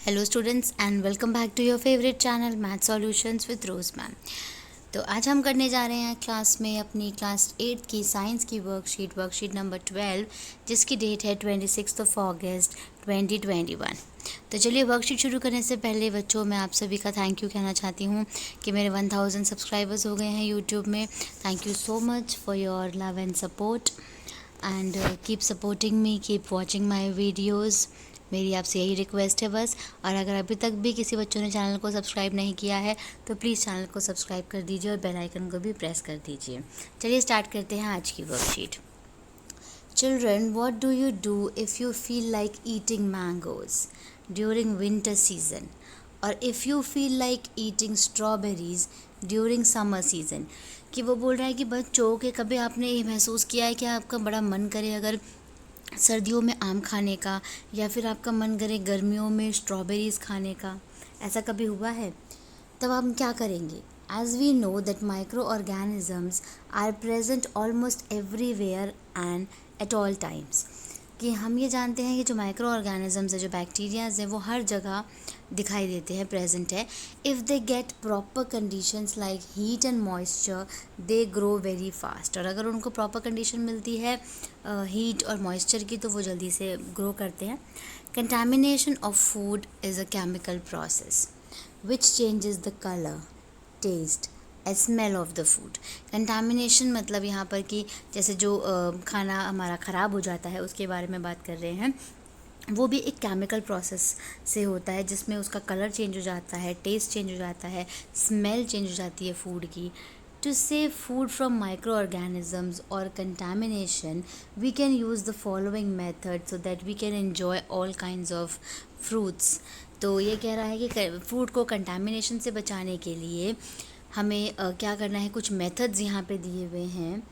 Hello students and welcome back to your favourite channel math solutions with Rose ma'am. तो आज हम करने जा रहे हैं क्लास में अपनी क्लास 8 की साइंस की वर्कशीट नंबर 12, जिसकी डेट है 26 अगस्त 2021। तो चलिए वर्कशीट शुरू करने से पहले बच्चों मैं आप सभी का थैंक यू कहना चाहती हूँ कि मेरे 1000 सब्सक्राइबर्स हो गए हैं यूट्यूब में। Thank you so much for your love and support and keep supporting me, keep watching my videos. मेरी आपसे यही रिक्वेस्ट है बस। और अगर अभी तक भी किसी बच्चों ने चैनल को सब्सक्राइब नहीं किया है तो प्लीज़ चैनल को सब्सक्राइब कर दीजिए और बेल आइकन को भी प्रेस कर दीजिए। चलिए स्टार्ट करते हैं आज की worksheet. Children, what do you do if you feel like eating mangoes during winter season और if you feel like eating strawberries during summer season. कि वो बोल रहा है कि बच्चों के कभी आपने ये महसूस किया है कि आपका बड़ा मन करे अगर सर्दियों में आम खाने का, या फिर आपका मन करे गर्मियों में स्ट्रॉबेरीज़ खाने का, ऐसा कभी हुआ है? तब हम क्या करेंगे? As we know that micro organisms are present almost everywhere and at all times. कि हम ये जानते हैं कि जो माइक्रो ऑर्गेनिजम्स है, जो बैक्टीरियाज हैं, वो हर जगह दिखाई देते हैं, प्रेजेंट है। If they get proper conditions like heat and moisture they grow very fast. और अगर उनको प्रॉपर कंडीशन मिलती है हीट और मॉइस्चर की तो वो जल्दी से ग्रो करते हैं। Contamination of food is a chemical process which changes the colour, taste, smell of the food. Contamination मतलब यहाँ पर कि जैसे जो खाना हमारा ख़राब हो जाता है उसके बारे में बात कर रहे हैं। वो भी एक केमिकल प्रोसेस से होता है जिसमें उसका कलर चेंज हो जाता है, टेस्ट चेंज हो जाता है, स्मेल चेंज हो जाती है फूड की। To save food from microorganisms or contamination, we can use the following method so that we can enjoy all kinds of fruits. तो ये कह रहा है कि फूड को कंटामिनेशन से बचाने के लिए हमें क्या करना है, कुछ मेथड्स यहाँ पे दिए हुए हैं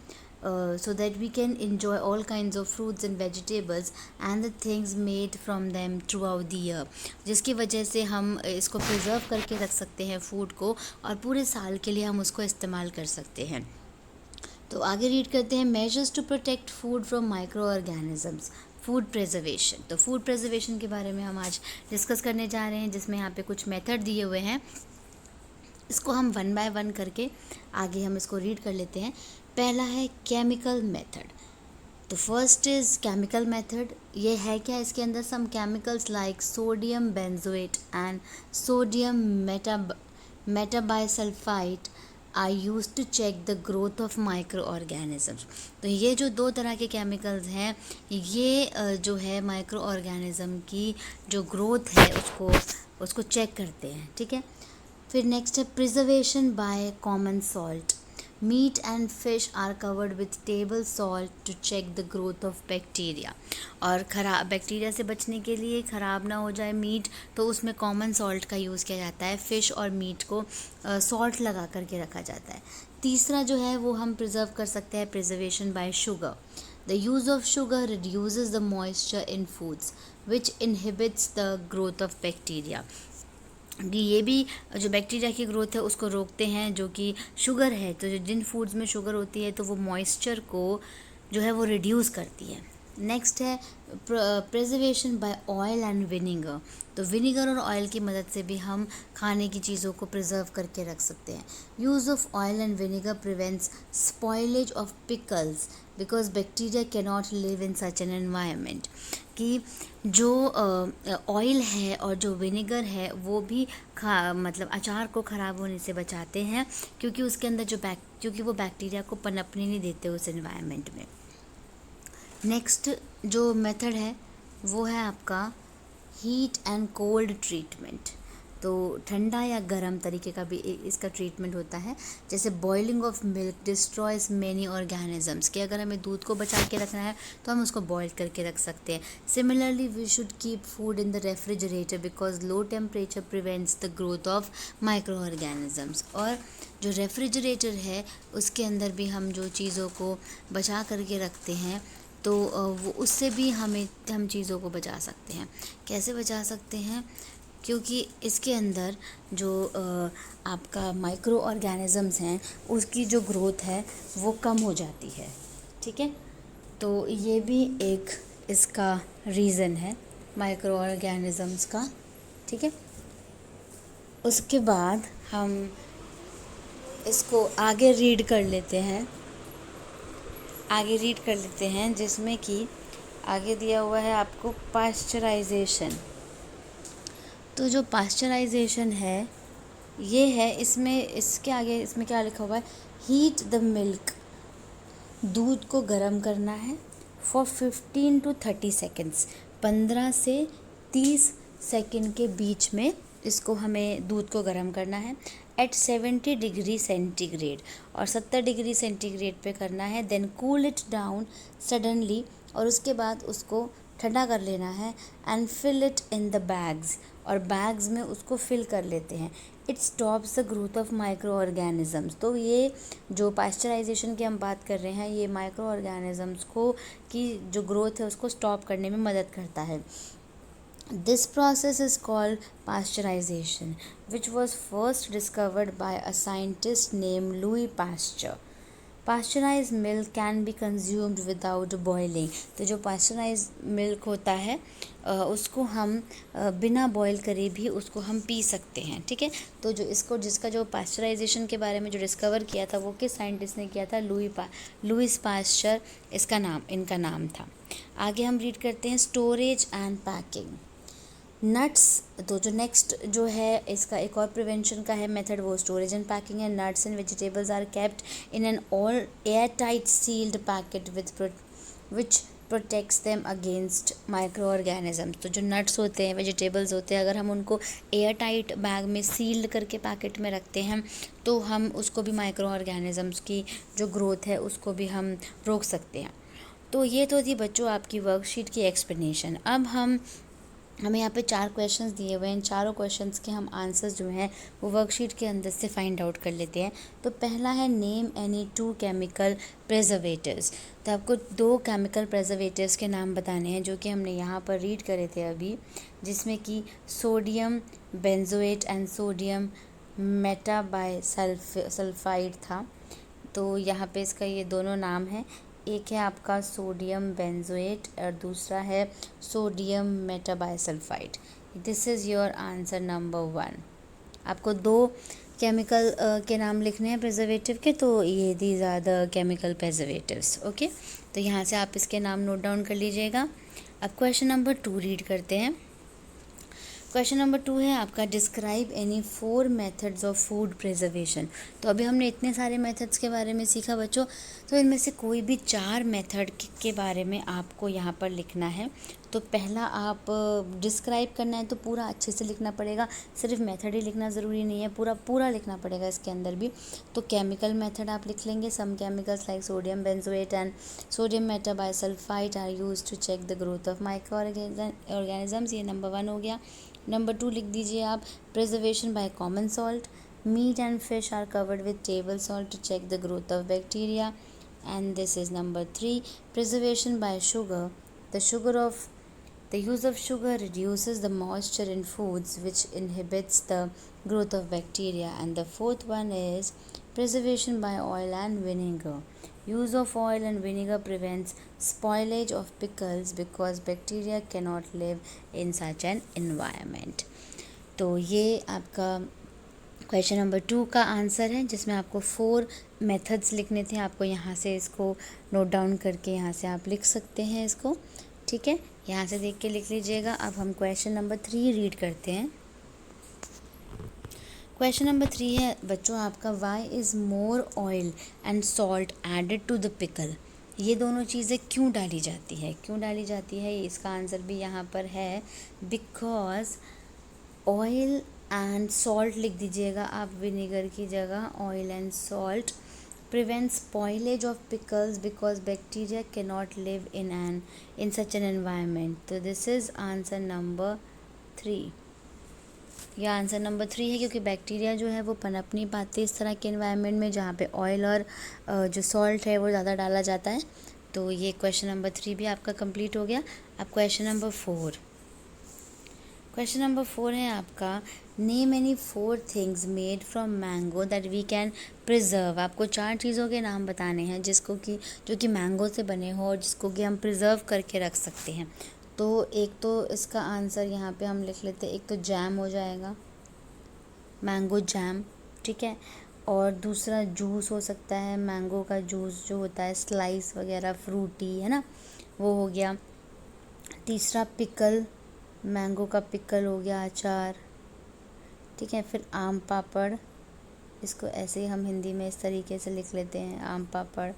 so that we can enjoy all kinds of fruits and vegetables and the things made from them throughout the year, जिसकी वजह से हम इसको प्रिजर्व करके रख सकते हैं फूड को और पूरे साल के लिए हम उसको इस्तेमाल कर सकते हैं। तो आगे रीड करते हैं measures to protect food from micro organisms, food preservation. तो फूड प्रिजर्वेशन के बारे में हम आज डिस्कस करने जा रहे हैं, जिसमें यहाँ पे कुछ मेथड दिए हुए हैं। इसको हम वन बाय वन करके आगे हम इसको रीड कर लेते हैं। पहला है केमिकल मेथड। तो फर्स्ट इज़ केमिकल मेथड। ये है क्या? इसके अंदर some chemicals like sodium benzoate and sodium metabisulphite are use to check the growth of micro organisms. तो ये जो दो तरह के केमिकल्स हैं, ये जो है माइक्रो ऑर्गेनिज्म की जो ग्रोथ है उसको चेक करते हैं, ठीक है। फिर नेक्स्ट है preservation by common salt. Meat and fish are covered with table salt to check the growth of bacteria. और खराब बैक्टीरिया से बचने के लिए, ख़राब ना हो जाए मीट, तो उसमें कॉमन सॉल्ट का यूज़ किया जाता है। फ़िश और मीट को सॉल्ट लगा करके रखा जाता है। तीसरा जो है वो हम प्रिजर्व कर सकते हैं preservation by sugar. The use of sugar reduces the moisture in foods which inhibits the growth of bacteria. कि ये भी जो बैक्टीरिया की ग्रोथ है उसको रोकते हैं, जो कि शुगर है। तो जो जिन फूड्स में शुगर होती है तो वो मॉइस्चर को जो है वो रिड्यूस करती है। नेक्स्ट है preservation by oil and vinegar. तो विनीगर और ऑयल की मदद से भी हम खाने की चीज़ों को प्रिजर्व करके रख सकते हैं। Use of oil and vinegar prevents spoilage of pickles because bacteria cannot live in such an environment. कि जो ऑयल है और जो विनेगर है वो भी मतलब अचार को ख़राब होने से बचाते हैं, क्योंकि उसके अंदर क्योंकि वो बैक्टीरिया को पनपने नहीं देते उस एनवायरनमेंट में। नेक्स्ट जो मेथड है वो है आपका हीट एंड कोल्ड ट्रीटमेंट। तो ठंडा या गर्म तरीके का भी इसका ट्रीटमेंट होता है। जैसे boiling of milk destroys many organisms, कि अगर हमें दूध को बचा के रखना है तो हम उसको बॉईल करके रख सकते हैं। Similarly we should keep food in the refrigerator because low temperature prevents the growth of micro organisms. और जो रेफ्रिजरेटर है उसके अंदर भी हम जो चीज़ों को बचा करके रखते हैं तो वो उससे भी हम चीज़ों को बचा सकते हैं। कैसे बचा सकते हैं? क्योंकि इसके अंदर जो आपका माइक्रो ऑर्गेनिजम्स हैं उसकी जो ग्रोथ है वो कम हो जाती है, ठीक है। तो ये भी एक इसका रीज़न है माइक्रो ऑर्गेनिजम्स का। ठीक है। उसके बाद हम इसको आगे रीड कर लेते हैं जिसमें कि आगे दिया हुआ है आपको पास्चराइजेशन। तो जो पास्चराइजेशन है ये है, इसमें इसके आगे इसमें क्या लिखा हुआ है, हीट द मिल्क, दूध को गर्म करना है फॉर 15 to 30 सेकेंड्स, 15 से 30 सेकेंड के बीच में इसको हमें दूध को गर्म करना है एट 70 डिग्री सेंटीग्रेड, और 70 डिग्री सेंटीग्रेड पे करना है। Then cool it down suddenly, और उसके बाद उसको ठंडा कर लेना है and fill it in the bags, और बैग्स में उसको फिल कर लेते हैं। It stops the growth of micro organisms. तो ये जो पास्चराइजेशन की हम बात कर रहे हैं, ये माइक्रो ऑर्गेनिजम्स को की जो ग्रोथ है उसको स्टॉप करने में मदद करता है। This process is called pasteurization, which was first discovered by a scientist named Louis Pasteur. Pasteurized milk can be consumed without boiling. तो जो pasteurized milk होता है उसको हम बिना बॉयल करे भी उसको हम पी सकते हैं, ठीक है। तो जो जिसका जो पास्चराइजेशन के बारे में जो डिस्कवर किया था वो किस साइंटिस्ट ने किया था, लुईस पास्चर इनका नाम था। आगे हम रीड करते हैं स्टोरेज एंड पैकिंग। नट्स, तो जो नेक्स्ट जो है इसका एक और प्रिवेंशन का है मेथड, वो स्टोरेज एंड पैकिंग है। Nuts and vegetables are kept in an all air tight sealed packet which protects them against micro organisms. तो जो नट्स होते हैं, वेजिटेबल्स होते हैं, अगर हम उनको एयर टाइट बैग में सील्ड करके पैकेट में रखते हैं तो हम उसको भी माइक्रो ऑर्गेनिजम्स की जो ग्रोथ है उसको भी हम रोक सकते हैं। तो ये तो थी बच्चों आपकी वर्कशीट की एक्सप्लेनेशन। अब हमें यहाँ पे 4 क्वेश्चंस दिए हुए हैं। इन चारों क्वेश्चंस के हम आंसर्स जो हैं वो वर्कशीट के अंदर से फाइंड आउट कर लेते हैं। तो पहला है नेम एनी 2 केमिकल प्रिजर्वेटिव्स। तो आपको 2 केमिकल प्रिजर्वेटिव्स के नाम बताने हैं जो कि हमने यहाँ पर रीड करे थे अभी, जिसमें कि sodium benzoate and sodium metabisulphide था। तो यहाँ पे इसका ये दोनों नाम है, एक है आपका सोडियम बेंजोएट और दूसरा है sodium metabisulphite. This is your answer number 1। आपको 2 केमिकल के नाम लिखने हैं प्रिजर्वेटिव के, तो ये these are the chemical preservatives. Okay, तो यहाँ से आप इसके नाम नोट डाउन कर लीजिएगा। अब क्वेश्चन नंबर 2 रीड करते हैं। क्वेश्चन नंबर 2 है आपका describe any 4 methods of food preservation. तो अभी हमने इतने सारे मेथड्स के बारे में सीखा बच्चों, तो इनमें से कोई भी 4 मेथड के बारे में आपको यहाँ पर लिखना है। तो पहला आप डिस्क्राइब करना है तो पूरा अच्छे से लिखना पड़ेगा, सिर्फ मेथड ही लिखना ज़रूरी नहीं है, पूरा लिखना पड़ेगा इसके अंदर भी। तो केमिकल मेथड आप लिख लेंगे, some chemicals like sodium benzoate and sodium metabisulphite are used to check the growth of micro organisms. ये नंबर 1 हो गया। नंबर 2 लिख दीजिए आप preservation by common salt. Meat and fish are covered with table salt to check the growth of bacteria, and this is number 3 preservation by sugar. The use of sugar reduces the moisture in foods, which inhibits the growth of bacteria. And the 4th one is preservation by oil and vinegar. Use of oil and vinegar prevents spoilage of pickles because bacteria cannot live in such an environment. तो ये आपका question number 2 का answer है, जिसमें आपको 4 methods लिखने थे। आपको यहाँ से इसको नोट डाउन करके यहाँ से आप लिख सकते हैं इसको, ठीक है। यहाँ से देख के लिख लीजिएगा। अब हम क्वेश्चन नंबर 3 रीड करते हैं। क्वेश्चन नंबर 3 है बच्चों आपका, why is more oil and salt added to the pickle. ये दोनों चीज़ें क्यों डाली जाती है, इसका आंसर भी यहाँ पर है, बिकॉज ऑयल एंड सॉल्ट लिख दीजिएगा आप विनेगर की जगह, oil and salt prevents spoilage of pickles because bacteria cannot live in such an environment. तो this is answer number 3। यह आंसर नंबर 3 है, क्योंकि बैक्टीरिया जो है वो पनप नहीं पाते इस तरह के एनवायरनमेंट में जहाँ पे ऑयल और जो सॉल्ट है वो ज़्यादा डाला जाता है। तो ये क्वेश्चन नंबर 3 भी आपका कंप्लीट हो गया। अब क्वेश्चन नंबर 4 है आपका, name any 4 things made from mango that we can preserve. आपको 4 चीज़ों के नाम बताने हैं जो कि मैंगो से बने हो और जिसको कि हम प्रिजर्व करके रख सकते हैं। तो एक तो इसका आंसर यहाँ पे हम लिख लेते हैं, एक तो जैम हो जाएगा, मैंगो जैम, ठीक है। और दूसरा जूस हो सकता है, मैंगो का जूस जो होता है स्लाइस वगैरह फ्रूटी, है ना, वो हो गया। तीसरा पिकल, मैंगो का पिकल हो गया, अचार, ठीक है। फिर आम पापड़, इसको ऐसे ही हम हिंदी में इस तरीके से लिख लेते हैं, आम पापड़।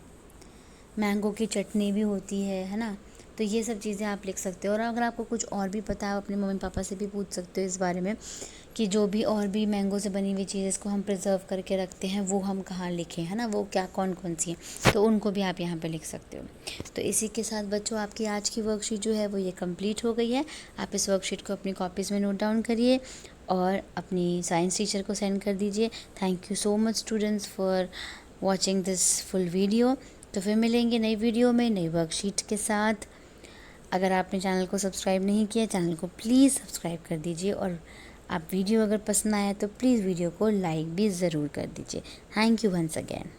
मैंगो की चटनी भी होती है ना। तो ये सब चीज़ें आप लिख सकते हो। और अगर आपको कुछ और भी पता है, आप अपने मम्मी पापा से भी पूछ सकते हो इस बारे में कि जो भी और भी मैंगो से बनी हुई चीज़ इसको हम प्रिजर्व करके रखते हैं वो हम कहाँ लिखें, है ना, वो क्या कौन कौन सी हैं, तो उनको भी आप यहाँ पे लिख सकते हो। तो इसी के साथ बच्चों आपकी आज की वर्कशीट जो है वो ये कंप्लीट हो गई है। आप इस वर्कशीट को अपनी कॉपीज़ में नोट डाउन करिए और अपनी साइंस टीचर को सेंड कर दीजिए। Thank you so much students for watching this full video. तो फिर मिलेंगे नई वीडियो में नई वर्कशीट के साथ। अगर आपने चैनल को सब्सक्राइब नहीं किया, चैनल को प्लीज़ सब्सक्राइब कर दीजिए। और आप वीडियो अगर पसंद आया तो प्लीज़ वीडियो को लाइक भी ज़रूर कर दीजिए। Thank you once again.